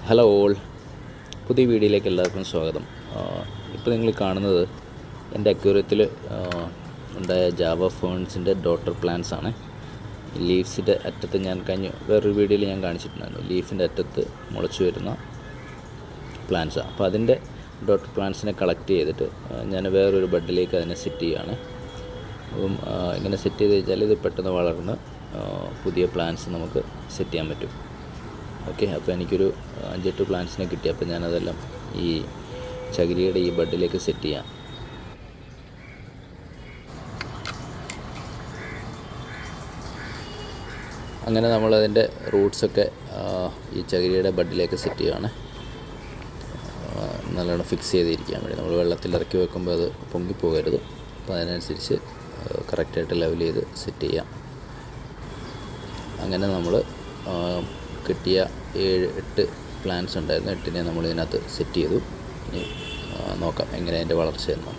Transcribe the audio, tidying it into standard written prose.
Hello all, പുതിയ വീഡിയോയിലേക്ക് എല്ലാവർക്കും സ്വാഗതം. ഇപ്പോൾ നിങ്ങൾ കാണുന്നത് എൻ്റെ അക്വേറിയത്തിൽ ഉണ്ടായ ജാവ ഫേൺസിൻ്റെ ഡോട്ടർ പ്ലാന്റ്സ് ആണ്. ലീവ്സിൻ്റെ അറ്റത്ത് ഞാൻ വേറൊരു വീഡിയോയിൽ ഞാൻ കാണിച്ചിട്ടുണ്ടായിരുന്നു. ലീഫിൻ്റെ അറ്റത്ത് മുളച്ചു വരുന്ന പ്ലാന്റ്സാണ്. അപ്പോൾ അതിൻ്റെ ഡോട്ടർ പ്ലാന്റ്സിനെ കളക്ട് ചെയ്തിട്ട് ഞാൻ വേറൊരു ബഡിലേക്ക് അതിനെ സെറ്റ് ചെയ്യുകയാണ്. അപ്പം ഇങ്ങനെ സെറ്റ് ചെയ്ത് വെച്ചാൽ ഇത് പെട്ടെന്ന് വളർന്ന് പുതിയ പ്ലാന്റ്സ് നമുക്ക് സെറ്റ് ചെയ്യാൻ പറ്റും. ഓക്കെ, അപ്പോൾ എനിക്കൊരു 5-8 പ്ലാന്റ്സിനെ കിട്ടി. അപ്പോൾ ഞാനതെല്ലാം ഈ ചകിരിയുടെ ഈ ബഡിലേക്ക് സെറ്റ് ചെയ്യാം. അങ്ങനെ നമ്മളതിൻ്റെ റൂട്ട്സൊക്കെ ഈ ചകിരിയുടെ ബഡിലേക്ക് സെറ്റ് ചെയ്യുകയാണ്. നല്ലോണം ഫിക്സ് ചെയ്തിരിക്കാൻ വേണ്ടി നമ്മൾ വെള്ളത്തിൽ ഇറക്കി വെക്കുമ്പോൾ അത് പൊങ്ങിപ്പോകരുത്. അപ്പോൾ അതിനനുസരിച്ച് കറക്റ്റായിട്ട് ലെവൽ ചെയ്ത് സെറ്റ് ചെയ്യാം. അങ്ങനെ നമ്മൾ കിട്ടിയ 7-8 പ്ലാന്റ്സ് ഉണ്ടായിരുന്നു. 8നെ നമ്മൾ ഇതിനകത്ത് സെറ്റ് ചെയ്തു. ഇനി നോക്കാം എങ്ങനെ അതിൻ്റെ വളർച്ചയെന്ന്.